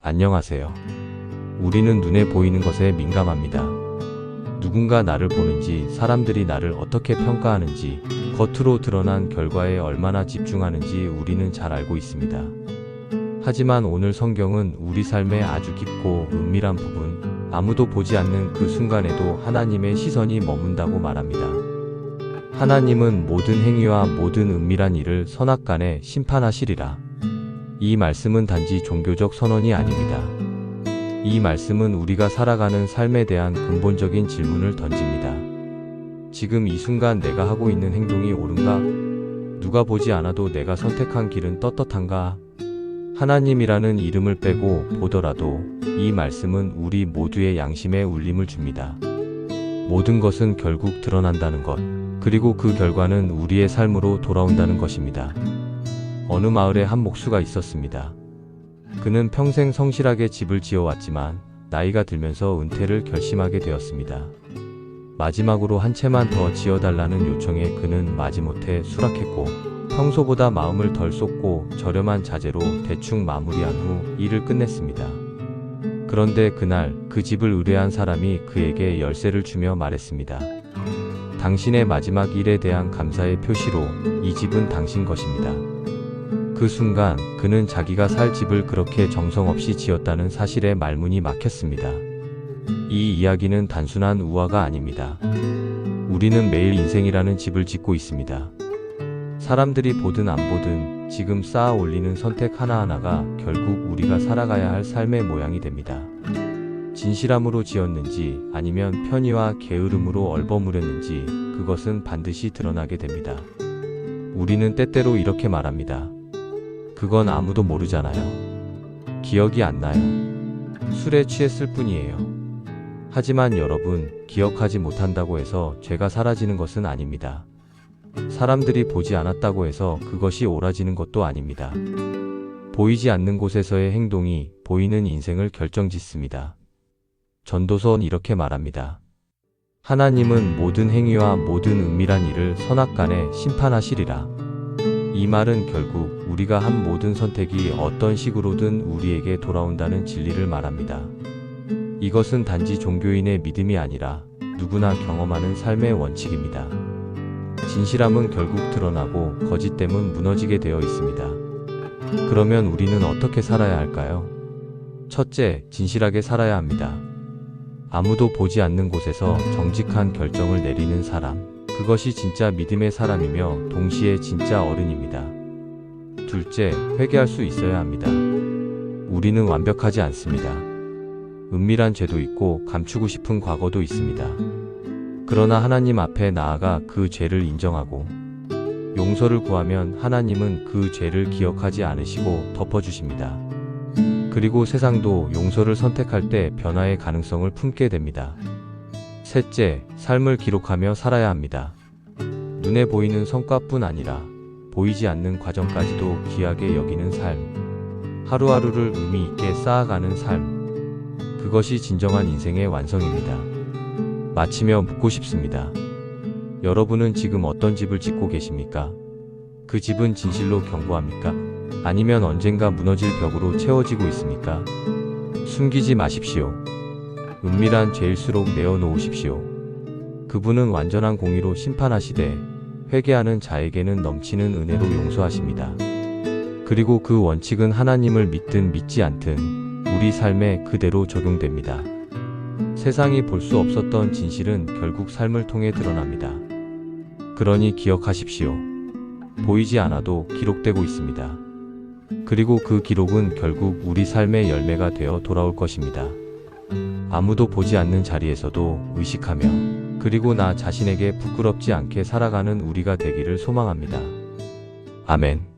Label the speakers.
Speaker 1: 안녕하세요. 우리는 눈에 보이는 것에 민감합니다. 누군가 나를 보는지, 사람들이 나를 어떻게 평가하는지, 겉으로 드러난 결과에 얼마나 집중하는지 우리는 잘 알고 있습니다. 하지만 오늘 성경은 우리 삶의 아주 깊고 은밀한 부분, 아무도 보지 않는 그 순간에도 하나님의 시선이 머문다고 말합니다. 하나님은 모든 행위와 모든 은밀한 일을 선악간에 심판하시리라. 이 말씀은 단지 종교적 선언이 아닙니다. 이 말씀은 우리가 살아가는 삶에 대한 근본적인 질문을 던집니다. 지금 이 순간 내가 하고 있는 행동이 옳은가? 누가 보지 않아도 내가 선택한 길은 떳떳한가? 하나님이라는 이름을 빼고 보더라도 이 말씀은 우리 모두의 양심에 울림을 줍니다. 모든 것은 결국 드러난다는 것, 그리고 그 결과는 우리의 삶으로 돌아온다는 것입니다. 어느 마을에 한 목수가 있었습니다. 그는 평생 성실하게 집을 지어왔지만 나이가 들면서 은퇴를 결심하게 되었습니다. 마지막으로 한 채만 더 지어달라는 요청에 그는 마지못해 수락했고 평소보다 마음을 덜 쏟고 저렴한 자재로 대충 마무리한 후 일을 끝냈습니다. 그런데 그날 그 집을 의뢰한 사람이 그에게 열쇠를 주며 말했습니다. 당신의 마지막 일에 대한 감사의 표시로 이 집은 당신 것입니다. 그 순간 그는 자기가 살 집을 그렇게 정성 없이 지었다는 사실에 말문이 막혔습니다. 이 이야기는 단순한 우화가 아닙니다. 우리는 매일 인생이라는 집을 짓고 있습니다. 사람들이 보든 안 보든 지금 쌓아 올리는 선택 하나하나가 결국 우리가 살아가야 할 삶의 모양이 됩니다. 진실함으로 지었는지 아니면 편의와 게으름으로 얼버무렸는지 그것은 반드시 드러나게 됩니다. 우리는 때때로 이렇게 말합니다. 그건 아무도 모르잖아요. 기억이 안 나요. 술에 취했을 뿐이에요. 하지만 여러분, 기억하지 못한다고 해서 죄가 사라지는 것은 아닙니다. 사람들이 보지 않았다고 해서 그것이 옳아지는 것도 아닙니다. 보이지 않는 곳에서의 행동이 보이는 인생을 결정짓습니다. 전도서는 이렇게 말합니다. 하나님은 모든 행위와 모든 은밀한 일을 선악간에 심판하시리라. 이 말은 결국 우리가 한 모든 선택이 어떤 식으로든 우리에게 돌아온다는 진리를 말합니다. 이것은 단지 종교인의 믿음이 아니라 누구나 경험하는 삶의 원칙입니다. 진실함은 결국 드러나고 거짓됨은 무너지게 되어 있습니다. 그러면 우리는 어떻게 살아야 할까요? 첫째, 진실하게 살아야 합니다. 아무도 보지 않는 곳에서 정직한 결정을 내리는 사람. 그것이 진짜 믿음의 사람이며 동시에 진짜 어른입니다. 둘째, 회개할 수 있어야 합니다. 우리는 완벽하지 않습니다. 은밀한 죄도 있고 감추고 싶은 과거도 있습니다. 그러나 하나님 앞에 나아가 그 죄를 인정하고 용서를 구하면 하나님은 그 죄를 기억하지 않으시고 덮어주십니다. 그리고 세상도 용서를 선택할 때 변화의 가능성을 품게 됩니다. 셋째, 삶을 기록하며 살아야 합니다. 눈에 보이는 성과뿐 아니라 보이지 않는 과정까지도 귀하게 여기는 삶. 하루하루를 의미 있게 쌓아가는 삶. 그것이 진정한 인생의 완성입니다. 마치며 묻고 싶습니다. 여러분은 지금 어떤 집을 짓고 계십니까? 그 집은 진실로 견고합니까? 아니면 언젠가 무너질 벽으로 채워지고 있습니까? 숨기지 마십시오. 은밀한 죄일수록 내어놓으십시오. 그분은 완전한 공의로 심판하시되 회개하는 자에게는 넘치는 은혜로 용서하십니다. 그리고 그 원칙은 하나님을 믿든 믿지 않든 우리 삶에 그대로 적용됩니다. 세상이 볼 수 없었던 진실은 결국 삶을 통해 드러납니다. 그러니 기억하십시오. 보이지 않아도 기록되고 있습니다. 그리고 그 기록은 결국 우리 삶의 열매가 되어 돌아올 것입니다. 아무도 보지 않는 자리에서도 의식하며 그리고 나 자신에게 부끄럽지 않게 살아가는 우리가 되기를 소망합니다. 아멘.